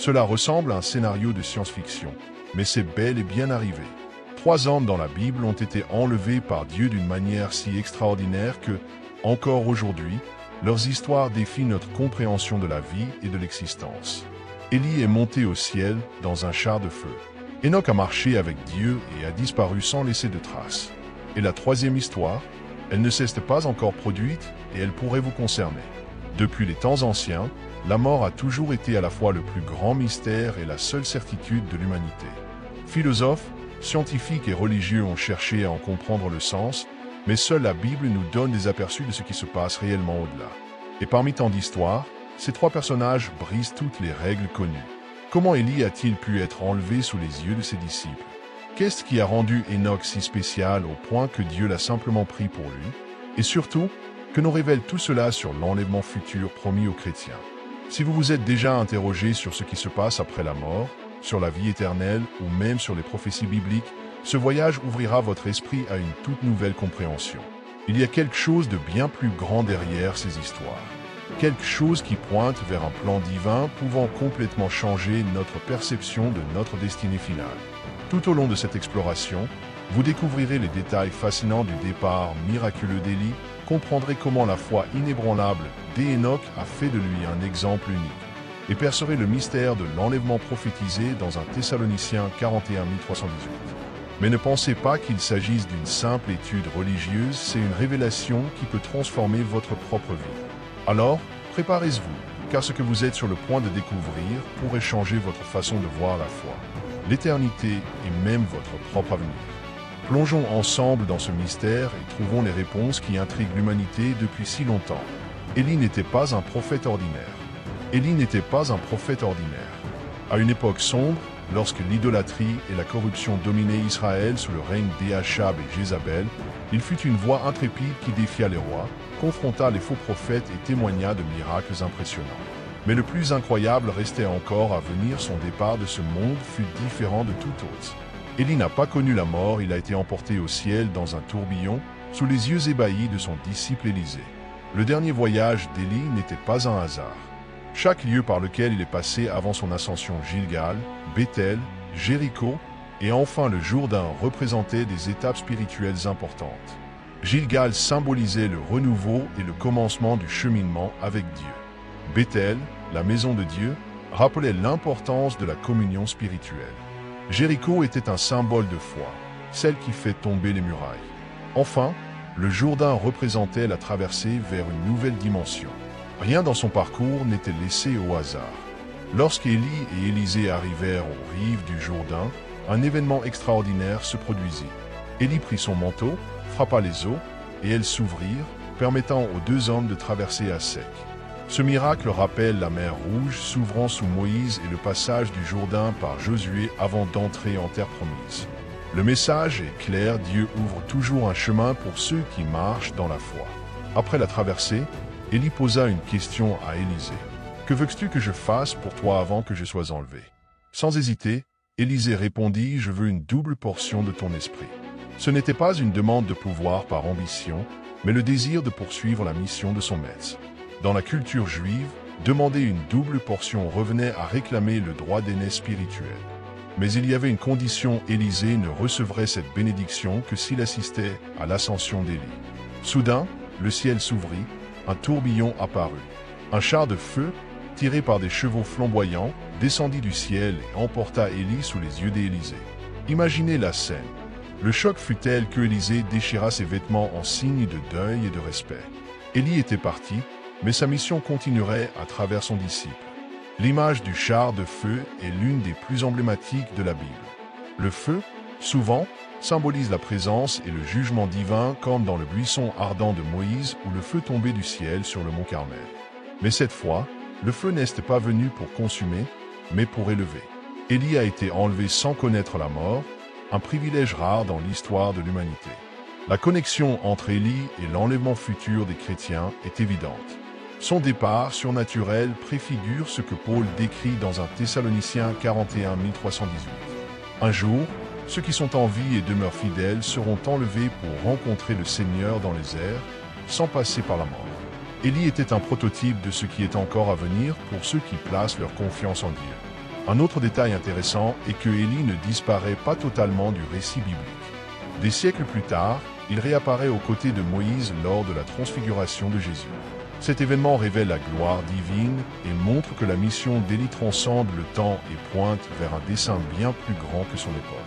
Cela ressemble à un scénario de science-fiction, mais c'est bel et bien arrivé. 3 hommes dans la Bible ont été enlevés par Dieu d'une manière si extraordinaire que, encore aujourd'hui, leurs histoires défient notre compréhension de la vie et de l'existence. Élie est monté au ciel dans un char de feu. Enoch a marché avec Dieu et a disparu sans laisser de traces. Et la 3e histoire, elle ne s'est pas encore produite et elle pourrait vous concerner. Depuis les temps anciens, la mort a toujours été à la fois le plus grand mystère et la seule certitude de l'humanité. Philosophes, scientifiques et religieux ont cherché à en comprendre le sens, mais seule la Bible nous donne des aperçus de ce qui se passe réellement au-delà. Et parmi tant d'histoires, ces 3 personnages brisent toutes les règles connues. Comment Élie a-t-il pu être enlevé sous les yeux de ses disciples? Qu'est-ce qui a rendu Enoch si spécial au point que Dieu l'a simplement pris pour lui? Et surtout, que nous révèle tout cela sur l'enlèvement futur promis aux chrétiens? Si vous vous êtes déjà interrogé sur ce qui se passe après la mort, sur la vie éternelle ou même sur les prophéties bibliques, ce voyage ouvrira votre esprit à une toute nouvelle compréhension. Il y a quelque chose de bien plus grand derrière ces histoires. Quelque chose qui pointe vers un plan divin pouvant complètement changer notre perception de notre destinée finale. Tout au long de cette exploration, vous découvrirez les détails fascinants du départ miraculeux d'Élie, comprendrez comment la foi inébranlable d'Enoch a fait de lui un exemple unique, et percerez le mystère de l'enlèvement prophétisé dans 1 Thessaloniciens 41 318. Mais ne pensez pas qu'il s'agisse d'une simple étude religieuse, c'est une révélation qui peut transformer votre propre vie. Alors, préparez-vous, car ce que vous êtes sur le point de découvrir pourrait changer votre façon de voir la foi, l'éternité et même votre propre avenir. Plongeons ensemble dans ce mystère et trouvons les réponses qui intriguent l'humanité depuis si longtemps. Élie n'était pas un prophète ordinaire. Élie n'était pas un prophète ordinaire. À une époque sombre, lorsque l'idolâtrie et la corruption dominaient Israël sous le règne d'Éachab et Jézabel, il fut une voix intrépide qui défia les rois, confronta les faux prophètes et témoigna de miracles impressionnants. Mais le plus incroyable restait encore à venir, son départ de ce monde fut différent de tout autre. Élie n'a pas connu la mort, il a été emporté au ciel dans un tourbillon, sous les yeux ébahis de son disciple Élisée. Le dernier voyage d'Élie n'était pas un hasard. Chaque lieu par lequel il est passé avant son ascension, Gilgal, Béthel, Jéricho et enfin le Jourdain, représentait des étapes spirituelles importantes. Gilgal symbolisait le renouveau et le commencement du cheminement avec Dieu. Béthel, la maison de Dieu, rappelait l'importance de la communion spirituelle. Jéricho était un symbole de foi, celle qui fait tomber les murailles. Enfin, le Jourdain représentait la traversée vers une nouvelle dimension. Rien dans son parcours n'était laissé au hasard. Lorsqu'Élie et Élisée arrivèrent aux rives du Jourdain, un événement extraordinaire se produisit. Élie prit son manteau, frappa les eaux, et elles s'ouvrirent, permettant aux 2 hommes de traverser à sec. Ce miracle rappelle la mer Rouge s'ouvrant sous Moïse et le passage du Jourdain par Josué avant d'entrer en terre promise. Le message est clair, Dieu ouvre toujours un chemin pour ceux qui marchent dans la foi. Après la traversée, Élie posa une question à Élisée. « Que veux-tu que je fasse pour toi avant que je sois enlevé ?» Sans hésiter, Élisée répondit « Je veux une double portion de ton esprit. » Ce n'était pas une demande de pouvoir par ambition, mais le désir de poursuivre la mission de son maître. Dans la culture juive, demander une double portion revenait à réclamer le droit d'aînesse spirituel. Mais il y avait une condition, Élisée ne recevrait cette bénédiction que s'il assistait à l'ascension d'Élie. Soudain, le ciel s'ouvrit, un tourbillon apparut. Un char de feu, tiré par des chevaux flamboyants, descendit du ciel et emporta Élie sous les yeux d'Élisée. Imaginez la scène. Le choc fut tel que Élisée déchira ses vêtements en signe de deuil et de respect. Élie était parti, mais sa mission continuerait à travers son disciple. L'image du char de feu est l'une des plus emblématiques de la Bible. Le feu, souvent, symbolise la présence et le jugement divin comme dans le buisson ardent de Moïse ou le feu tombé du ciel sur le mont Carmel. Mais cette fois, le feu n'est pas venu pour consumer, mais pour élever. Élie a été enlevé sans connaître la mort, un privilège rare dans l'histoire de l'humanité. La connexion entre Élie et l'enlèvement futur des chrétiens est évidente. Son départ surnaturel préfigure ce que Paul décrit dans 1 Thessaloniciens 41 318. Un jour, ceux qui sont en vie et demeurent fidèles seront enlevés pour rencontrer le Seigneur dans les airs, sans passer par la mort. Élie était un prototype de ce qui est encore à venir pour ceux qui placent leur confiance en Dieu. Un autre détail intéressant est que Élie ne disparaît pas totalement du récit biblique. Des siècles plus tard, il réapparaît aux côtés de Moïse lors de la transfiguration de Jésus. Cet événement révèle la gloire divine et montre que la mission d'Élie transcende le temps et pointe vers un dessein bien plus grand que son époque.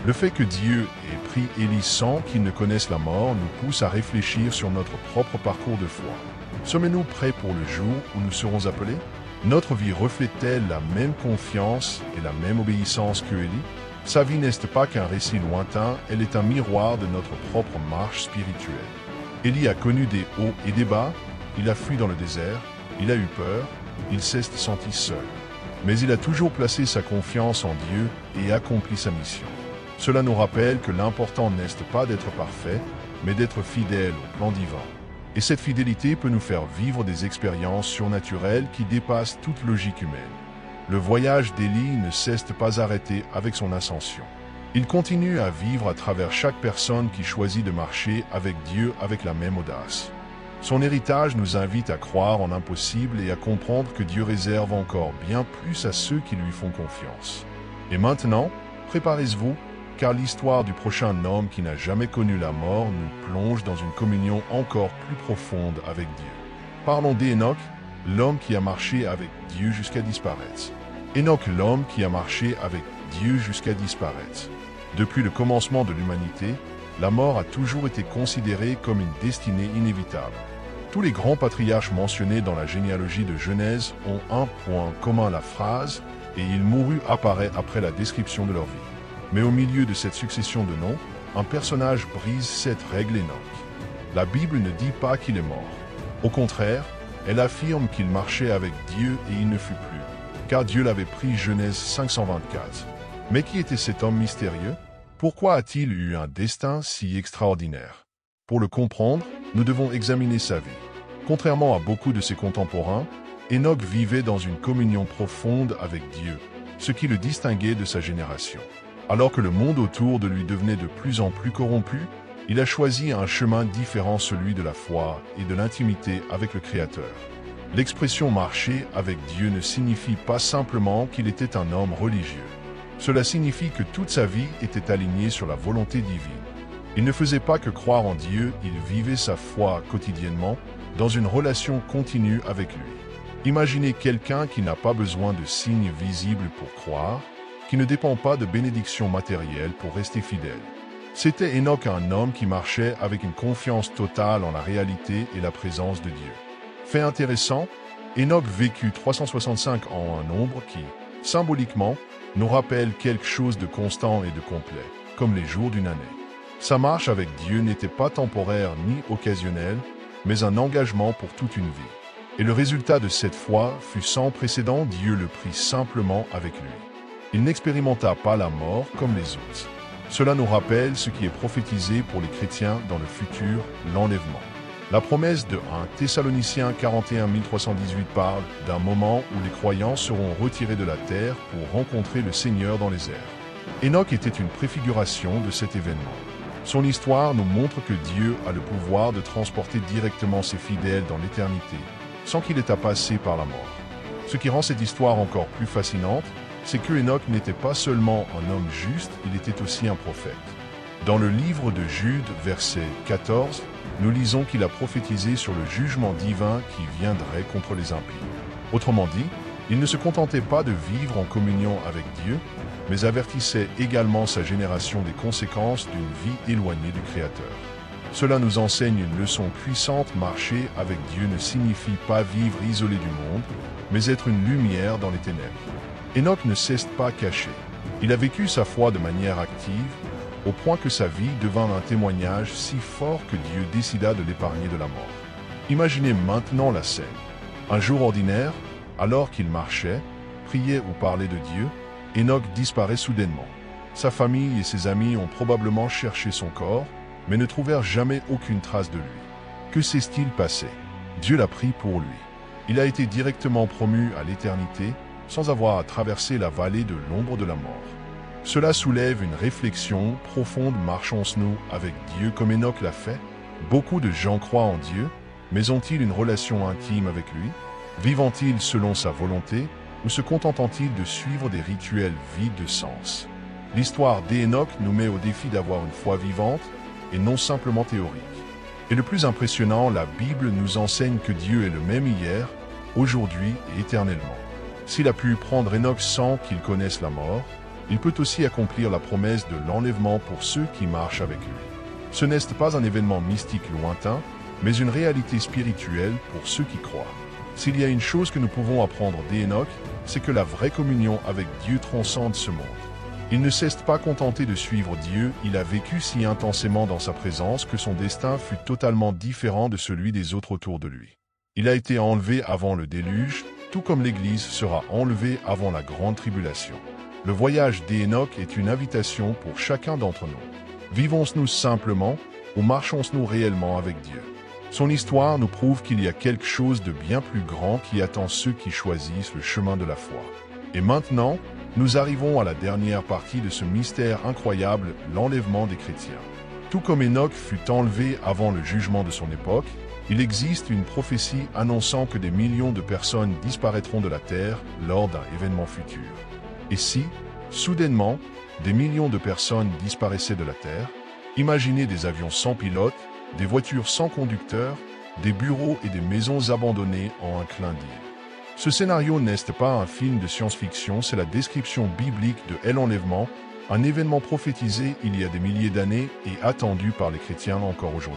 Le fait que Dieu ait pris Élie sans qu'il ne connaisse la mort nous pousse à réfléchir sur notre propre parcours de foi. Sommes-nous prêts pour le jour où nous serons appelés? Notre vie reflète-t-elle la même confiance et la même obéissance que Élie? Sa vie n'est pas qu'un récit lointain, elle est un miroir de notre propre marche spirituelle. Élie a connu des hauts et des bas, il a fui dans le désert, il a eu peur, il s'est senti seul. Mais il a toujours placé sa confiance en Dieu et accompli sa mission. Cela nous rappelle que l'important n'est pas d'être parfait, mais d'être fidèle au plan divin. Et cette fidélité peut nous faire vivre des expériences surnaturelles qui dépassent toute logique humaine. Le voyage d'Élie ne s'est pas arrêté avec son ascension. Il continue à vivre à travers chaque personne qui choisit de marcher avec Dieu avec la même audace. Son héritage nous invite à croire en l'impossible et à comprendre que Dieu réserve encore bien plus à ceux qui lui font confiance. Et maintenant, préparez-vous, car l'histoire du prochain homme qui n'a jamais connu la mort nous plonge dans une communion encore plus profonde avec Dieu. Parlons d'Hénoch, l'homme qui a marché avec Dieu jusqu'à disparaître. Hénoch, l'homme qui a marché avec Dieu jusqu'à disparaître. Depuis le commencement de l'humanité, la mort a toujours été considérée comme une destinée inévitable. Tous les grands patriarches mentionnés dans la généalogie de Genèse ont un point commun, la phrase « et il mourut » apparaît après la description de leur vie. Mais au milieu de cette succession de noms, un personnage brise cette règle Hénoch. La Bible ne dit pas qu'il est mort. Au contraire, elle affirme qu'il marchait avec Dieu et il ne fut plus, car Dieu l'avait pris, Genèse 524. Mais qui était cet homme mystérieux? Pourquoi a-t-il eu un destin si extraordinaire? Pour le comprendre, nous devons examiner sa vie. Contrairement à beaucoup de ses contemporains, Hénoch vivait dans une communion profonde avec Dieu, ce qui le distinguait de sa génération. Alors que le monde autour de lui devenait de plus en plus corrompu, il a choisi un chemin différent, celui de la foi et de l'intimité avec le Créateur. L'expression « marcher avec Dieu » ne signifie pas simplement qu'il était un homme religieux. Cela signifie que toute sa vie était alignée sur la volonté divine. Il ne faisait pas que croire en Dieu, il vivait sa foi quotidiennement dans une relation continue avec lui. Imaginez quelqu'un qui n'a pas besoin de signes visibles pour croire, qui ne dépend pas de bénédictions matérielles pour rester fidèle. C'était Hénoch, un homme qui marchait avec une confiance totale en la réalité et la présence de Dieu. Fait intéressant, Hénoch vécut 365 ans, un nombre qui, symboliquement, nous rappelle quelque chose de constant et de complet, comme les jours d'une année. Sa marche avec Dieu n'était pas temporaire ni occasionnelle, mais un engagement pour toute une vie. Et le résultat de cette foi fut sans précédent, Dieu le prit simplement avec lui. Il n'expérimenta pas la mort comme les autres. Cela nous rappelle ce qui est prophétisé pour les chrétiens dans le futur, l'enlèvement. La promesse de 1 Thessaloniciens 41 318 parle d'un moment où les croyants seront retirés de la terre pour rencontrer le Seigneur dans les airs. Hénoch était une préfiguration de cet événement. Son histoire nous montre que Dieu a le pouvoir de transporter directement ses fidèles dans l'éternité, sans qu'il ait à passer par la mort. Ce qui rend cette histoire encore plus fascinante, c'est que Hénoch n'était pas seulement un homme juste, il était aussi un prophète. Dans le livre de Jude, verset 14, nous lisons qu'il a prophétisé sur le jugement divin qui viendrait contre les impies. Autrement dit, il ne se contentait pas de vivre en communion avec Dieu, mais avertissait également sa génération des conséquences d'une vie éloignée du Créateur. Cela nous enseigne une leçon puissante: marcher avec Dieu ne signifie pas vivre isolé du monde, mais être une lumière dans les ténèbres. Hénoch ne s'est pas caché. Il a vécu sa foi de manière active, au point que sa vie devint un témoignage si fort que Dieu décida de l'épargner de la mort. Imaginez maintenant la scène. Un jour ordinaire, alors qu'il marchait, priait ou parlait de Dieu, Hénoch disparaît soudainement. Sa famille et ses amis ont probablement cherché son corps, mais ne trouvèrent jamais aucune trace de lui. Que s'est-il passé? Dieu l'a pris pour lui. Il a été directement promu à l'éternité, sans avoir à traverser la vallée de l'ombre de la mort. Cela soulève une réflexion profonde: marchons-nous avec Dieu comme Hénoch l'a fait? Beaucoup de gens croient en Dieu, mais ont-ils une relation intime avec lui? Vivent-ils selon sa volonté, ou se contentant-il de suivre des rituels vides de sens? L'histoire d'Hénoch nous met au défi d'avoir une foi vivante et non simplement théorique. Et le plus impressionnant, la Bible nous enseigne que Dieu est le même hier, aujourd'hui et éternellement. S'il a pu prendre Hénoch sans qu'il connaisse la mort, il peut aussi accomplir la promesse de l'enlèvement pour ceux qui marchent avec lui. Ce n'est pas un événement mystique lointain, mais une réalité spirituelle pour ceux qui croient. S'il y a une chose que nous pouvons apprendre d'Hénoch, c'est que la vraie communion avec Dieu transcende ce monde. Il ne s'est pas contenté de suivre Dieu, il a vécu si intensément dans sa présence que son destin fut totalement différent de celui des autres autour de lui. Il a été enlevé avant le déluge, tout comme l'Église sera enlevée avant la grande tribulation. Le voyage d'Hénoch est une invitation pour chacun d'entre nous. Vivons-nous simplement ou marchons-nous réellement avec Dieu? Son histoire nous prouve qu'il y a quelque chose de bien plus grand qui attend ceux qui choisissent le chemin de la foi. Et maintenant, nous arrivons à la dernière partie de ce mystère incroyable, l'enlèvement des chrétiens. Tout comme Hénoch fut enlevé avant le jugement de son époque, il existe une prophétie annonçant que des millions de personnes disparaîtront de la terre lors d'un événement futur. Et si, soudainement, des millions de personnes disparaissaient de la terre, imaginez des avions sans pilote, des voitures sans conducteur, des bureaux et des maisons abandonnées en un clin d'œil. Ce scénario n'est pas un film de science-fiction, c'est la description biblique de l'enlèvement, un événement prophétisé il y a des milliers d'années et attendu par les chrétiens encore aujourd'hui.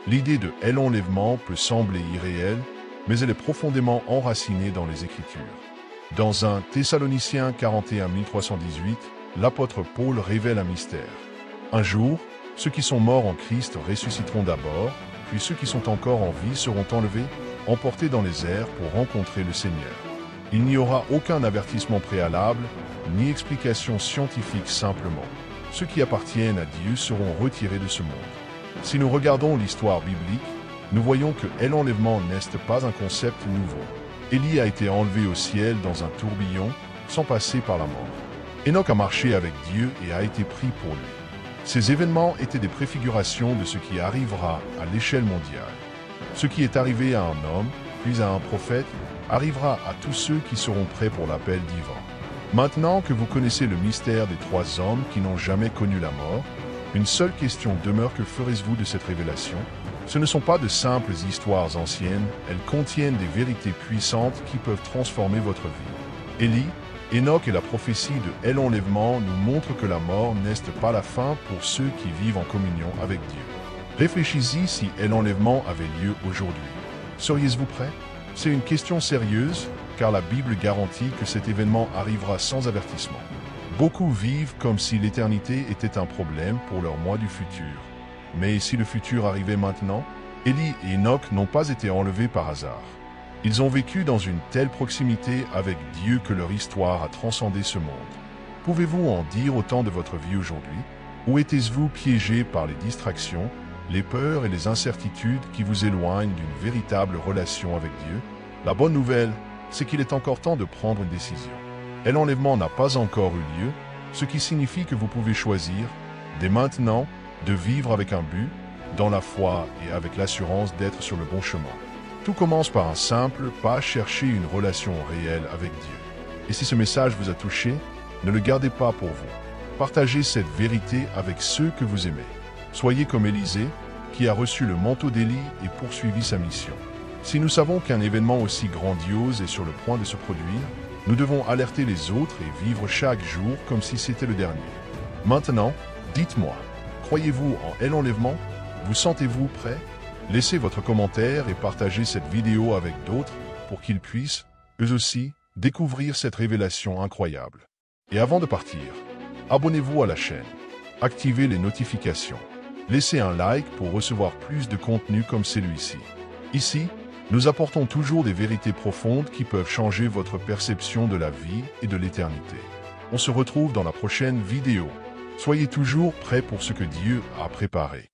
L'idée de l'enlèvement peut sembler irréelle, mais elle est profondément enracinée dans les Écritures. Dans 1 Thessaloniciens 41:318, l'apôtre Paul révèle un mystère. Un jour, ceux qui sont morts en Christ ressusciteront d'abord, puis ceux qui sont encore en vie seront enlevés, emportés dans les airs pour rencontrer le Seigneur. Il n'y aura aucun avertissement préalable, ni explication scientifique simplement. Ceux qui appartiennent à Dieu seront retirés de ce monde. Si nous regardons l'histoire biblique, nous voyons que l'enlèvement n'est pas un concept nouveau. Élie a été enlevé au ciel dans un tourbillon, sans passer par la mort. Hénoch a marché avec Dieu et a été pris pour lui. Ces événements étaient des préfigurations de ce qui arrivera à l'échelle mondiale. Ce qui est arrivé à un homme, puis à un prophète, arrivera à tous ceux qui seront prêts pour l'appel divin. Maintenant que vous connaissez le mystère des 3 hommes qui n'ont jamais connu la mort, une seule question demeure: que ferez-vous de cette révélation? Ce ne sont pas de simples histoires anciennes, elles contiennent des vérités puissantes qui peuvent transformer votre vie. Élie, Hénoch et la prophétie de l'enlèvement nous montrent que la mort n'est pas la fin pour ceux qui vivent en communion avec Dieu. Réfléchissez si l'enlèvement avait lieu aujourd'hui. Seriez-vous prêts? C'est une question sérieuse, car la Bible garantit que cet événement arrivera sans avertissement. Beaucoup vivent comme si l'éternité était un problème pour leur moi du futur. Mais si le futur arrivait maintenant, Élie et Hénoch n'ont pas été enlevés par hasard. Ils ont vécu dans une telle proximité avec Dieu que leur histoire a transcendé ce monde. Pouvez-vous en dire autant de votre vie aujourd'hui? Ou étiez-vous piégé par les distractions, les peurs et les incertitudes qui vous éloignent d'une véritable relation avec Dieu? La bonne nouvelle, c'est qu'il est encore temps de prendre une décision. L'enlèvement n'a pas encore eu lieu, ce qui signifie que vous pouvez choisir, dès maintenant, de vivre avec un but, dans la foi et avec l'assurance d'être sur le bon chemin. Tout commence par un simple pas: chercher une relation réelle avec Dieu. Et si ce message vous a touché, ne le gardez pas pour vous. Partagez cette vérité avec ceux que vous aimez. Soyez comme Élisée, qui a reçu le manteau d'Élie et poursuivi sa mission. Si nous savons qu'un événement aussi grandiose est sur le point de se produire, nous devons alerter les autres et vivre chaque jour comme si c'était le dernier. Maintenant, dites-moi, croyez-vous en l'enlèvement? Vous sentez-vous prêt? Laissez votre commentaire et partagez cette vidéo avec d'autres pour qu'ils puissent, eux aussi, découvrir cette révélation incroyable. Et avant de partir, abonnez-vous à la chaîne, activez les notifications, laissez un like pour recevoir plus de contenu comme celui-ci. Ici, nous apportons toujours des vérités profondes qui peuvent changer votre perception de la vie et de l'éternité. On se retrouve dans la prochaine vidéo. Soyez toujours prêts pour ce que Dieu a préparé.